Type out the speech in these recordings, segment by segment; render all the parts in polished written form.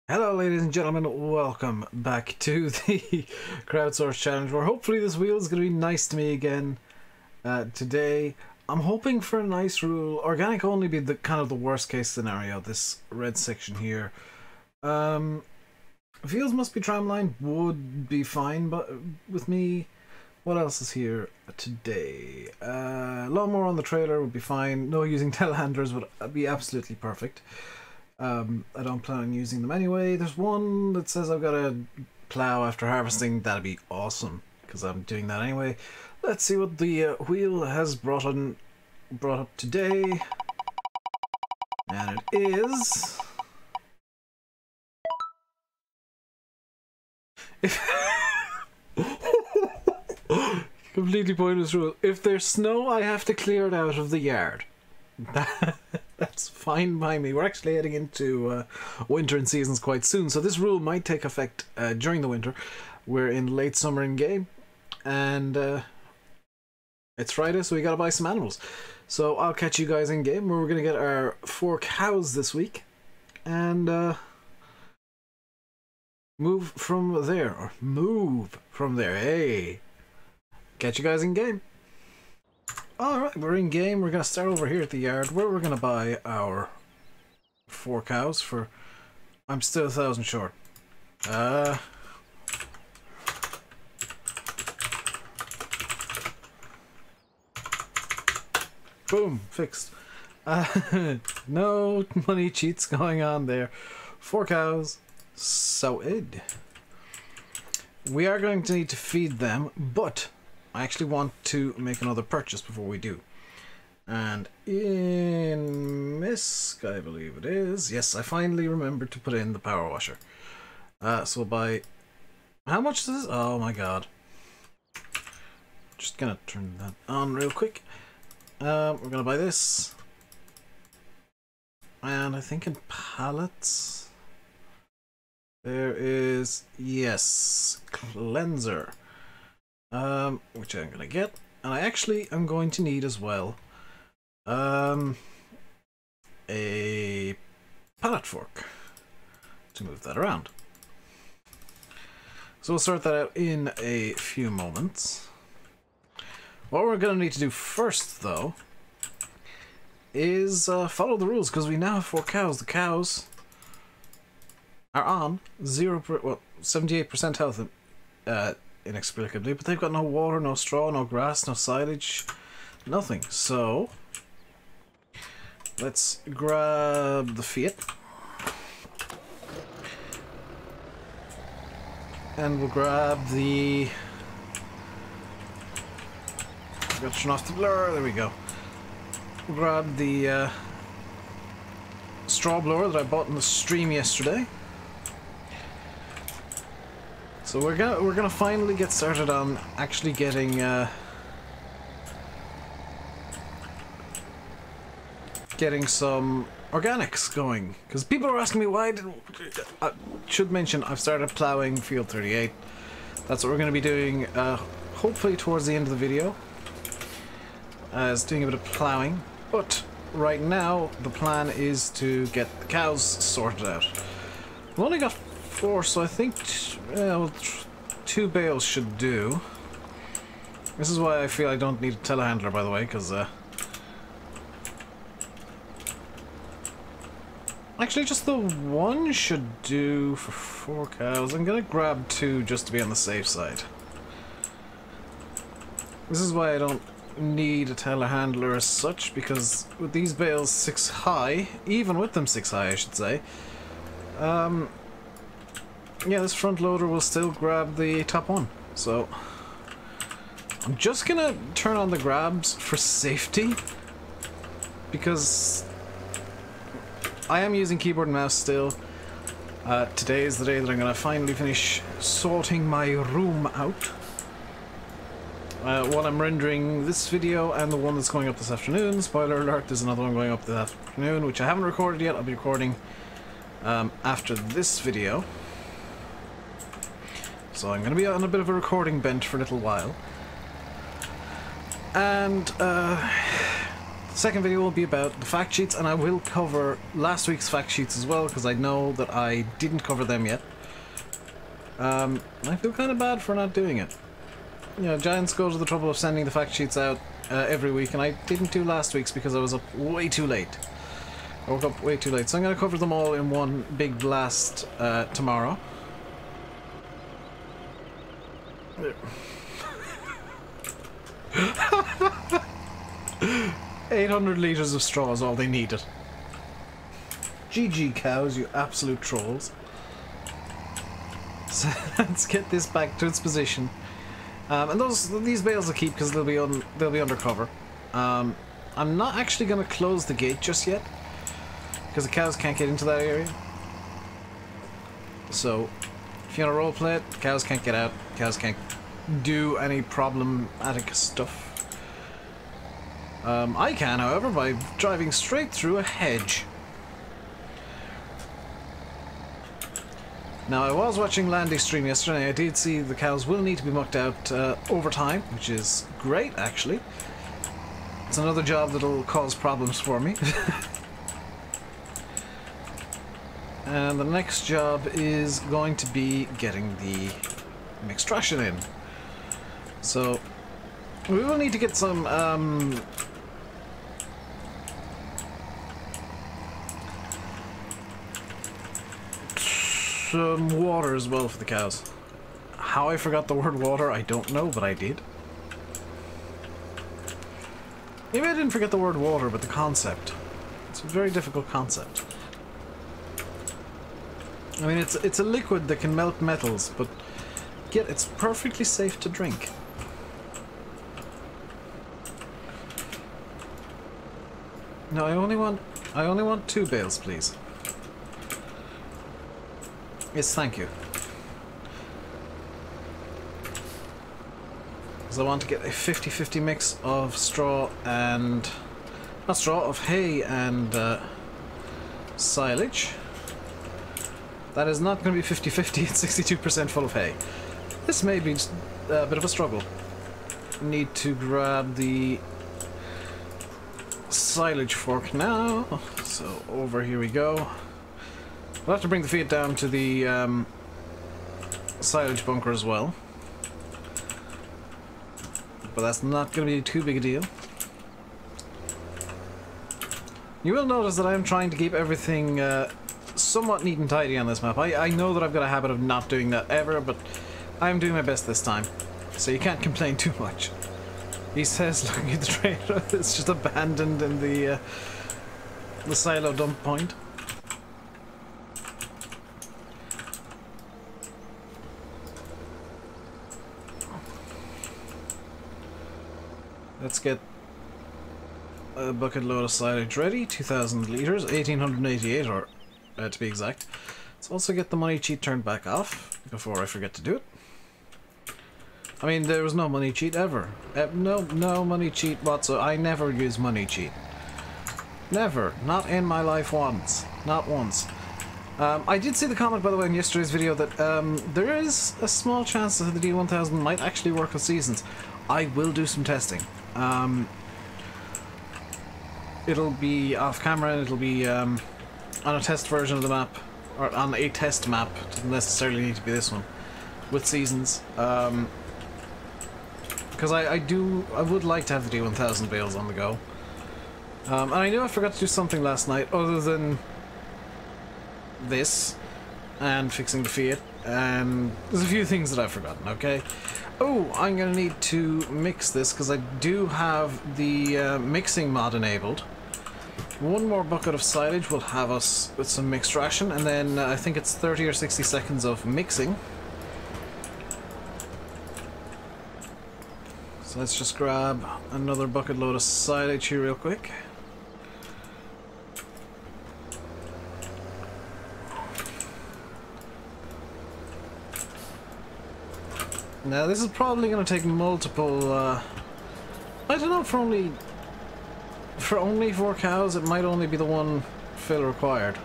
Hello ladies and gentlemen, welcome back to the Crowdsource challenge where hopefully this wheel is going to be nice to me again today. I'm hoping for a nice rule. Organic only be the kind of the worst case scenario, this red section here. Fields must be tramline would be fine, but with me, what else is here today? Lawnmower on the trailer would be fine. No using telehandlers would be absolutely perfect. I don't plan on using them anyway. There's one that says I've got to plow after harvesting. That'd be awesome because I'm doing that anyway. Let's see what the wheel has brought up today, and it is completely pointless rule. If there's snow, I have to clear it out of the yard. That's fine by me. We're actually heading into winter and seasons quite soon, so this rule might take effect during the winter. We're in late summer in game, and it's Friday, so we gotta buy some animals. So I'll catch you guys in game where we're gonna get our 4 cows this week, and move from there. Hey, catch you guys in game. Alright, we're in game. We're going to start over here at the yard where we're going to buy our 4 cows for... I'm still 1,000 short. Boom, fixed. No money cheats going on there. 4 cows, sorted. We are going to need to feed them, but I actually want to make another purchase before we do. And in Misk, I believe it is. Yes, I finally remembered to put in the power washer. So we'll buy... How much is this? Oh my god. Just gonna turn that on real quick. We're gonna buy this. And I think in pallets there is... Yes, cleanser. Which I'm gonna get, and I actually am going to need as well a pallet fork to move that around. So we'll sort that out in a few moments. What we're gonna need to do first, though, is follow the rules, because we now have 4 cows. The cows are on 78% health. Inexplicably, but they've got no water, no straw, no grass, no silage, nothing. So let's grab the Fiat and we'll grab the... Got to turn off the blur. There we go. We'll grab the straw blower that I bought in the stream yesterday. So we're gonna finally get started on actually getting some organics going, because people are asking me why. I should mention I've started plowing field 38. That's what we're going to be doing. Hopefully towards the end of the video, as doing a bit of plowing. But right now the plan is to get the cows sorted out. We've only got 4, so I think 2 bales should do. This is why I feel I don't need a telehandler, by the way, because actually just the 1 should do for 4 cows. I'm gonna grab 2 just to be on the safe side. This is why I don't need a telehandler as such, because with these bales 6 high, even with them 6 high I should say, yeah, this front loader will still grab the top 1. So I'm just gonna turn on the grabs for safety, because I am using keyboard and mouse still. Today is the day that I'm gonna finally finish sorting my room out. While I'm rendering this video and the one that's going up this afternoon. Spoiler alert, there's another one going up this afternoon, which I haven't recorded yet. I'll be recording after this video. So I'm going to be on a bit of a recording bent for a little while. And Second video will be about the fact sheets, and I will cover last week's fact sheets as well, because I know that I didn't cover them yet. I feel kind of bad for not doing it. You know, Giants go to the trouble of sending the fact sheets out every week, and I didn't do last week's because I was up way too late. I woke up way too late, so I'm going to cover them all in one big blast tomorrow. 800 litres of straw is all they needed. GG cows, you absolute trolls. So let's get this back to its position. And these bales will keep because they'll be undercover. I'm not actually going to close the gate just yet because the cows can't get into that area. So if you want to roleplay it, cows can't get out. Cows can't do any problematic stuff. I can, however, by driving straight through a hedge. Now, I was watching Landy's stream yesterday, and I did see the cows will need to be mucked out over time, which is great, actually. It's another job that'll cause problems for me. And the next job is going to be getting the mixed ration in. So, we will need to get some water as well for the cows. How I forgot the word water, I don't know, but I did. Maybe I didn't forget the word water, but the concept. It's a very difficult concept. I mean, it's a liquid that can melt metals, but yet it's perfectly safe to drink. No, I only want 2 bales, please. Yes, thank you. Because I want to get a 50-50 mix of straw and... not straw, of hay and silage. That is not going to be 50-50, it's 62% full of hay. This may be a bit of a struggle. Need to grab the silage fork now. So over here we go. We'll have to bring the feed down to the silage bunker as well. But that's not going to be too big a deal. You will notice that I am trying to keep everything somewhat neat and tidy on this map. I know that I've got a habit of not doing that ever, but I'm doing my best this time. So you can't complain too much. He says, looking at the trailer, it's just abandoned in the silo dump point. Let's get a bucket load of silage ready. 2,000 litres, 1,888 or to be exact. Let's also get the money cheat turned back off before I forget to do it. I mean, there was no money cheat ever. No money cheat whatsoever. I never use money cheat. Never. Not in my life once. Not once. I did see the comment, by the way, in yesterday's video that there is a small chance that the D1000 might actually work with seasons. I will do some testing. It'll be off camera and it'll be on a test version of the map, or on a test map. Doesn't necessarily need to be this one with seasons. Because I would like to have the D1000 bales on the go. And I knew I forgot to do something last night other than this and fixing the Fiat, and there's a few things that I've forgotten, okay? Oh, I'm gonna need to mix this because I do have the mixing mod enabled. One more bucket of silage will have us with some mixed ration, and then I think it's 30 or 60 seconds of mixing. So let's just grab another bucket load of silage here real quick. Now this is probably going to take multiple, I don't know, for only 4 cows, it might only be the one fill required.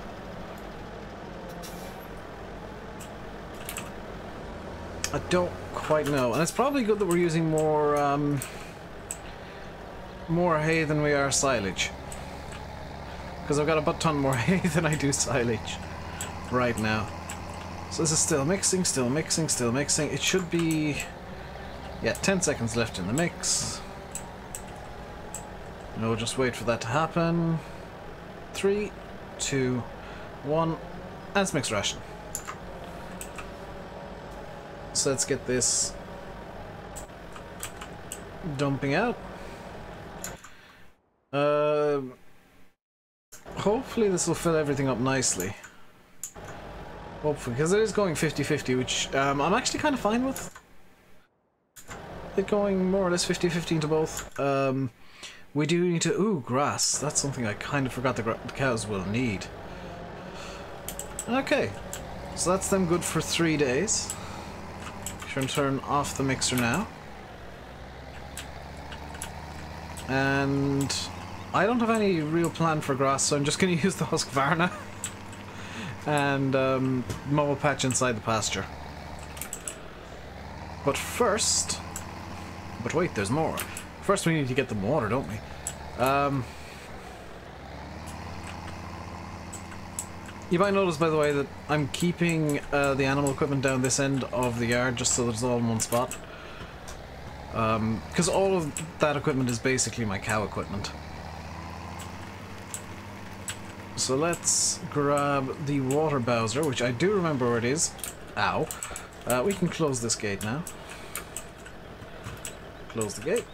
I don't quite know, and it's probably good that we're using more more hay than we are silage. Because I've got a butt ton more hay than I do silage right now. So this is still mixing, still mixing, still mixing. It should be... yeah, 10 seconds left in the mix. And we'll just wait for that to happen. 3, 2, 1, and it's mixed ration. So let's get this dumping out. Hopefully this will fill everything up nicely. Hopefully, because it is going 50-50, which I'm actually kind of fine with. It going more or less 50-50 into both. We do need to... ooh, grass. That's something I kind of forgot the cows will need. Okay. So that's them good for 3 days. Should turn off the mixer now. And I don't have any real plan for grass, so I'm just going to use the Husqvarna and mow a patch inside the pasture. But first... but wait, there's more. First we need to get them water, don't we? You might notice, by the way, that I'm keeping the animal equipment down this end of the yard just so that it's all in one spot. Because all of that equipment is basically my cow equipment. So let's grab the water bowser, which I do remember where it is. Ow. We can close this gate now. Close the gate.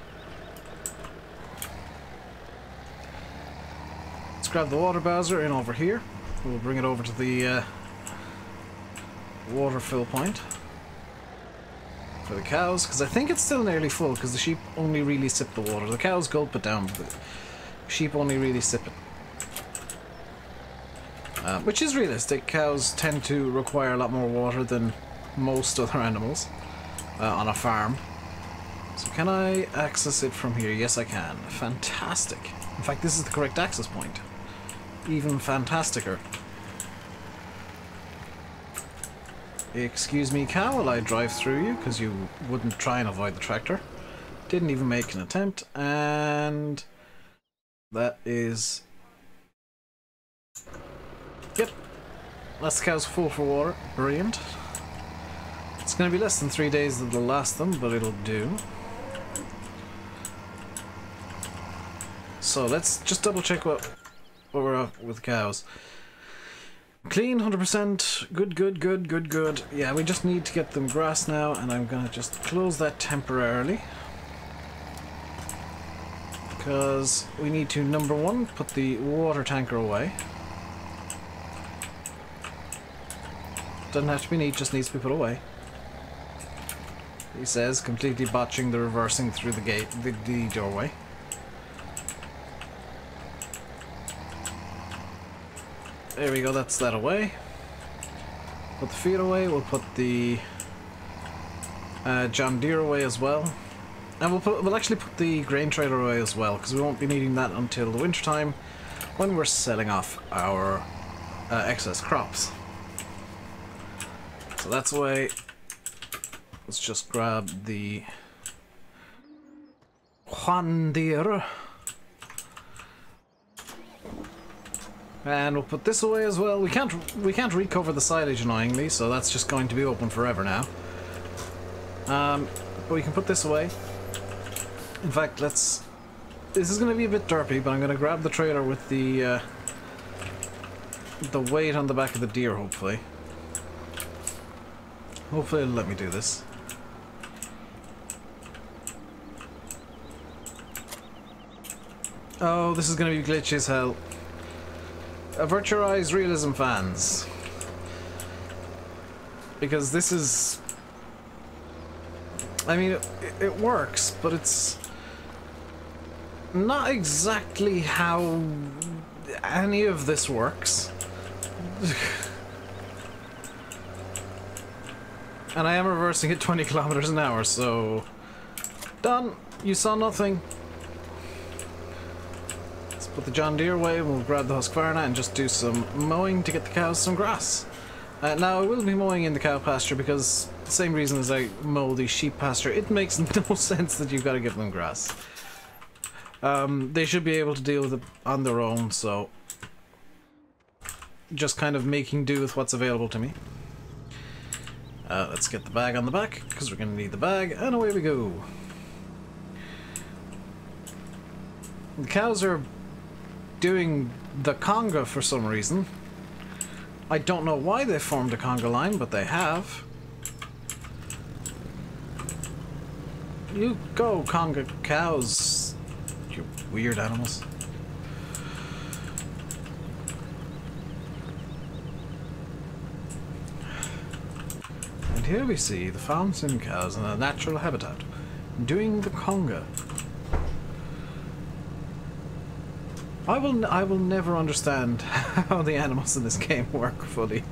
Let's grab the water bowser in over here. We'll bring it over to the water fill point for the cows, because I think it's still nearly full, because the sheep only really sip the water. The cows gulp it down, but the sheep only really sip it. Which is realistic. Cows tend to require a lot more water than most other animals on a farm. So can I access it from here? Yes, I can. Fantastic. In fact, this is the correct access point. Even fantasticer. Excuse me, cow, while I drive through you, because you wouldn't try and avoid the tractor. Didn't even make an attempt, and that is... yep. That's the cow's full for water. Brilliant. It's going to be less than 3 days that will last them, but it'll do. So let's just double check what we're up with cows. Clean, 100%. Good, good, good, good, good. Yeah, we just need to get them grass now, and I'm going to just close that temporarily. Because we need to, number one, put the water tanker away. Doesn't have to be neat, just needs to be put away. He says, completely botching the reversing through the gate, the doorway. There we go, that's that away. Put the feed away, we'll put the John Deere away as well. And we'll actually put the grain trailer away as well, because we won't be needing that until the winter time when we're selling off our excess crops. So that's away. Let's just grab the John Deere. And we'll put this away as well. We can't recover the silage, annoyingly, so that's just going to be open forever now. But we can put this away. In fact, this is going to be a bit derpy, but I'm going to grab the trailer with the weight on the back of the deer, hopefully. Hopefully it'll let me do this. Oh, this is going to be glitchy as hell. Avert your eyes, realism fans. Because this is... I mean, it works, but it's not exactly how any of this works. And I am reversing at 20 kilometers an hour, so... done! You saw nothing. Let's put the John Deere away, and we'll grab the Husqvarna and just do some mowing to get the cows some grass. Now, I will be mowing in the cow pasture because, the same reason as I mow the sheep pasture, it makes no sense that you've got to give them grass. They should be able to deal with it on their own, so just kind of making do with what's available to me. Let's get the bag on the back, because we're going to need the bag, and away we go. The cows are doing the conga for some reason. I don't know why they formed a conga line, but they have. You go, conga cows, you weird animals. And here we see the farm sim cows in a natural habitat, doing the conga. I will never understand how the animals in this game work fully.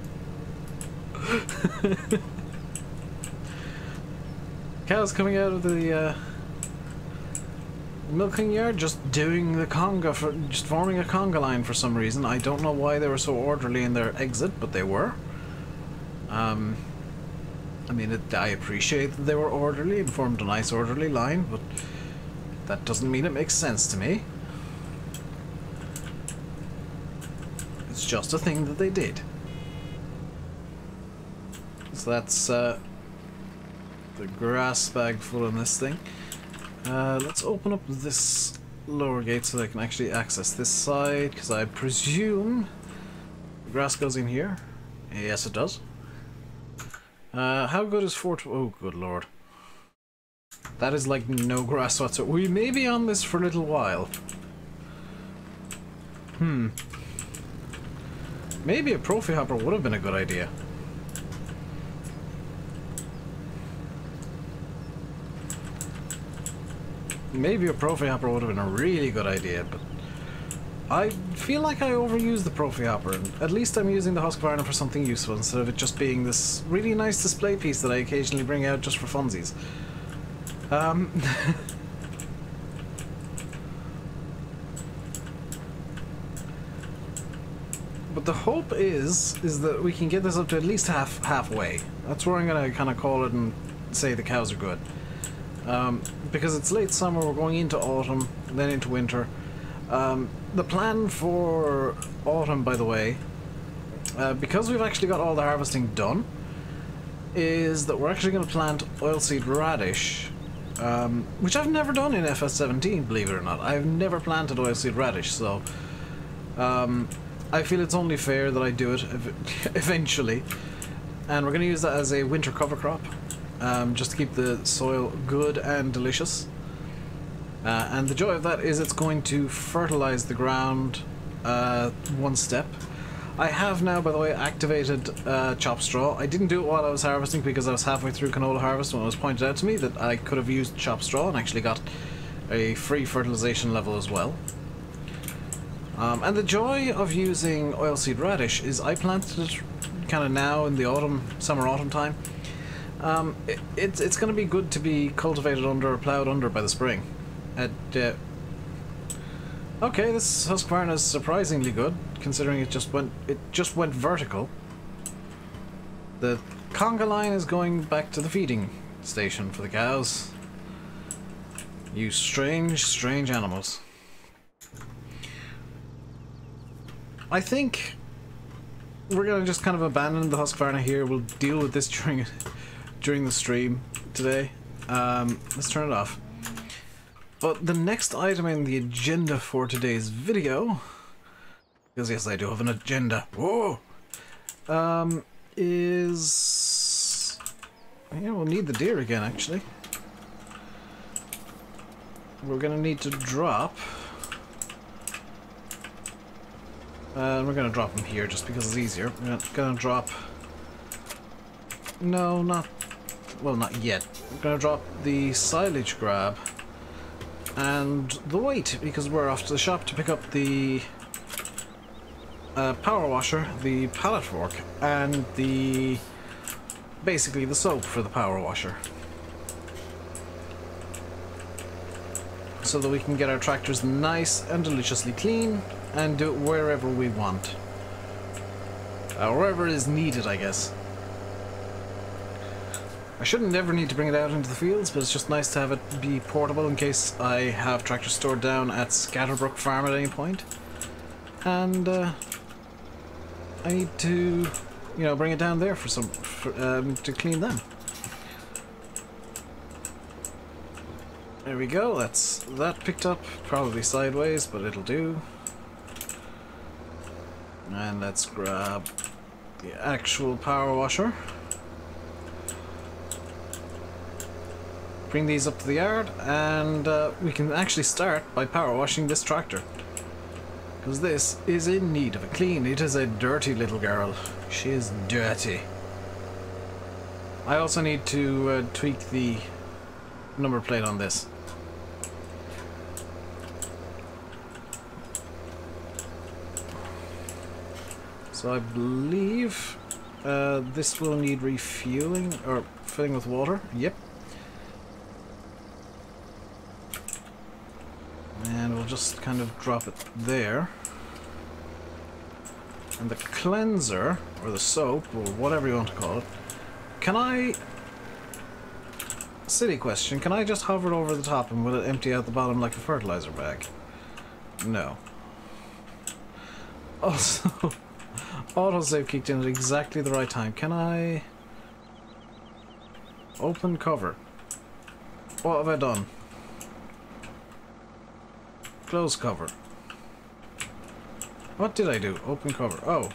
Cows coming out of the milking yard, just doing the conga, just forming a conga line for some reason. I don't know why they were so orderly in their exit, but they were. I mean, I appreciate that they were orderly and formed a nice orderly line, but that doesn't mean it makes sense to me. It's just a thing that they did. So that's the grass bag full in this thing. Let's open up this lower gate so that I can actually access this side, because I presume the grass goes in here. Yes, it does. How good is 420? Oh, good lord. That is like no grass whatsoever. We may be on this for a little while. Maybe a Profi Hopper would have been a good idea. Maybe a Profi Hopper would have been a really good idea, but I feel like I overuse the Profi Hopper, and at least I'm using the Husqvarna for something useful instead of it just being this really nice display piece that I occasionally bring out just for funsies. But the hope is that we can get this up to at least halfway. That's where I'm gonna kind of call it and say the cows are good. Because it's late summer, we're going into autumn, then into winter. The plan for autumn, by the way, because we've actually got all the harvesting done, is that we're actually going to plant oilseed radish, which I've never done in FS17, believe it or not. I've never planted oilseed radish, so I feel it's only fair that I do it eventually. And we're going to use that as a winter cover crop, just to keep the soil good and delicious. And the joy of that is it's going to fertilize the ground one step. I have now, by the way, activated chop straw. I didn't do it while I was harvesting because I was halfway through canola harvest when it was pointed out to me that I could have used chop straw and actually got a free fertilization level as well. And the joy of using oilseed radish is I planted it kind of now in the autumn, summer-autumn time. It's going to be good to be cultivated under or plowed under by the spring. Okay, this Husqvarna is surprisingly good, considering it just went vertical. The conga line is going back to the feeding station for the cows. You strange, strange animals. I think we're gonna just kind of abandon the Husqvarna here. We'll deal with this during the stream today. Let's turn it off. But the next item in the agenda for today's video, because yes, I do have an agenda. Whoa! Is yeah, we'll need the deer again. Actually, we're gonna need to drop. We're gonna drop them here just because it's easier. We're gonna drop. No, not well, not yet. We're gonna drop the silage grab and the weight because we're off to the shop to pick up the power washer, the pallet fork, and basically the soap for the power washer, so that we can get our tractors nice and deliciously clean and do it wherever we want, wherever is needed, I guess. I shouldn't never need to bring it out into the fields, but it's just nice to have it be portable in case I have tractors stored down at Scatterbrook Farm at any point. And I need to, you know, bring it down there to clean them. There we go, that's that picked up, probably sideways, but it'll do. And let's grab the actual power washer. Bring these up to the yard, and we can actually start by power washing this tractor. Because this is in need of a clean. It is a dirty little girl. She is dirty. I also need to tweak the number plate on this. So I believe this will need refueling or filling with water. Yep. And we'll just kind of drop it there. And the cleanser, or the soap, or whatever you want to call it, can I... Silly question, can I just hover it over the top and will it empty out the bottom like a fertilizer bag? No. Also, autosave kicked in at exactly the right time. Can I... Open cover. What have I done? Close cover. What did I do? Open cover. Oh.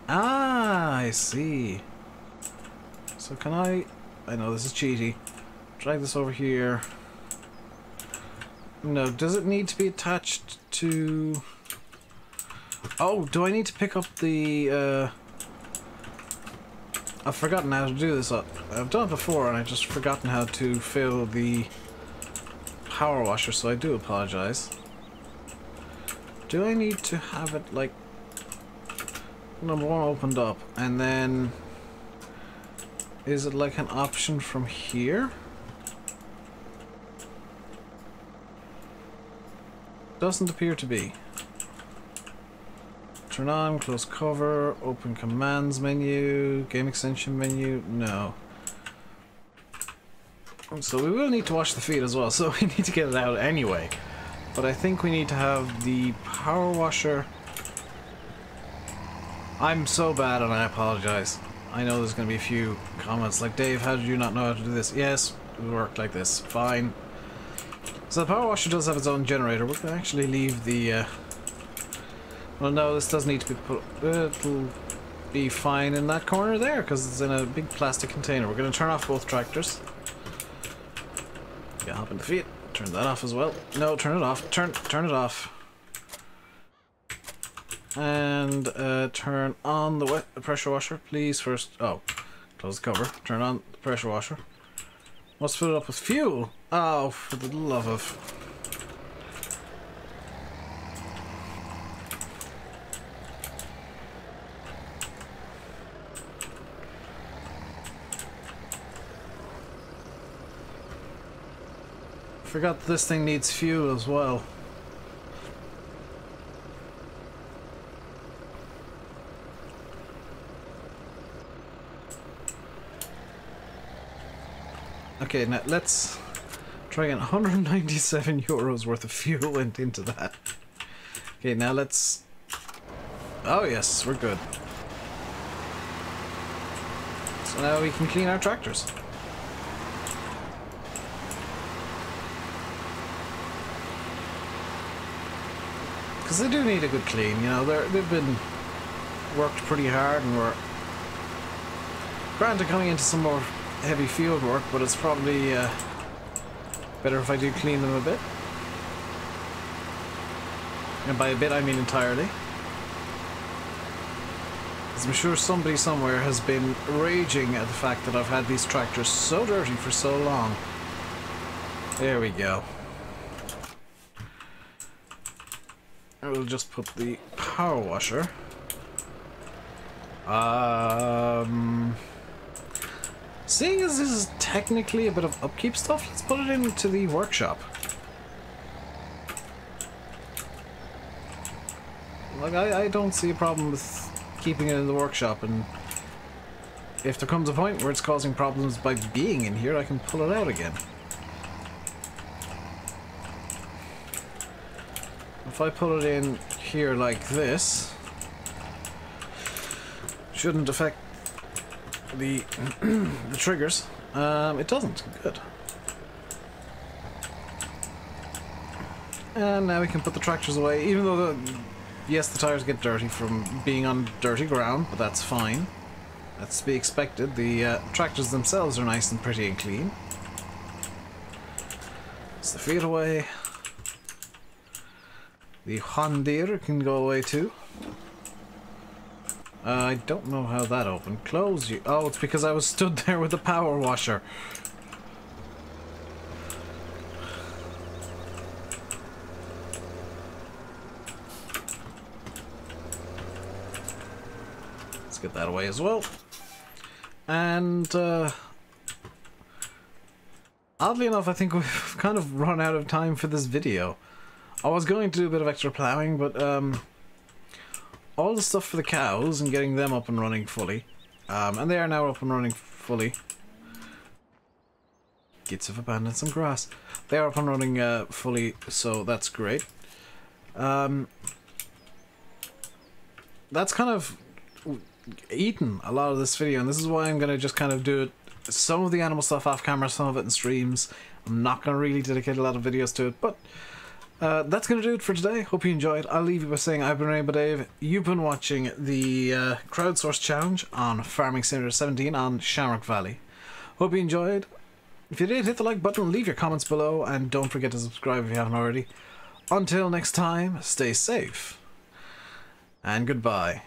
Ah, I see. So can I know this is cheaty. Drag this over here. No, does it need to be attached to... Oh, do I need to pick up the... I've forgotten how to do this. I've done it before and I've just forgotten how to fill the power washer, so I do apologize. Do I need to have it like number one opened up and then is it like an option from here? Doesn't appear to be. Turn on, close cover, open commands menu, game extension menu, no. So we will need to wash the feet as well, so we need to get it out anyway. But I think we need to have the power washer. I'm so bad and I apologize. I know there's going to be a few comments like, Dave, how did you not know how to do this? Yes, it worked like this. Fine. So the power washer does have its own generator. We're going to actually leave the... Well, no, this does need to be put... It'll be fine in that corner there because it's in a big plastic container. We're going to turn off both tractors. Yeah, hop in the feet. Turn that off as well. No, turn it off. Turn it off. And turn on the pressure washer, please. First, oh, close the cover. Turn on the pressure washer. Let's fill it up with fuel. Oh, for the love of... Forgot this thing needs fuel as well. Okay, now let's try again. 197 euros worth of fuel went into that. Okay, now let's... Oh yes, we're good. So now we can clean our tractors. Because they do need a good clean, you know, they've been worked pretty hard and we're granted coming into some more heavy field work, but it's probably better if I do clean them a bit. And by a bit I mean entirely. Because I'm sure somebody somewhere has been raging at the fact that I've had these tractors so dirty for so long. There we go. We'll just put the power washer. Seeing as this is technically a bit of upkeep stuff, let's put it into the workshop. Like, I don't see a problem with keeping it in the workshop and if there comes a point where it's causing problems by being in here, I can pull it out again. If I pull it in here like this, shouldn't affect the the triggers. It doesn't. Good. And now we can put the tractors away, even though yes, the tires get dirty from being on dirty ground, but that's fine. That's to be expected. The tractors themselves are nice and pretty and clean. It's the feet away. The Hondir can go away too. I don't know how that opened. Close you. Oh, it's because I was stood there with the power washer. Let's get that away as well. And oddly enough, I think we've kind of run out of time for this video. I was going to do a bit of extra plowing, but all the stuff for the cows and getting them up and running fully, and they are now up and running fully. Gits have abandoned some grass. They are up and running fully, so that's great. That's kind of eaten a lot of this video, and this is why I'm going to just kind of do it, some of the animal stuff off camera, some of it in streams. I'm not going to really dedicate a lot of videos to it, but that's going to do it for today. Hope you enjoyed. I'll leave you by saying I've been RainbowDave. You've been watching the Crowdsourced challenge on Farming Simulator 17 on Shamrock Valley. Hope you enjoyed. If you did, hit the like button, leave your comments below, and don't forget to subscribe if you haven't already. Until next time, stay safe, and goodbye.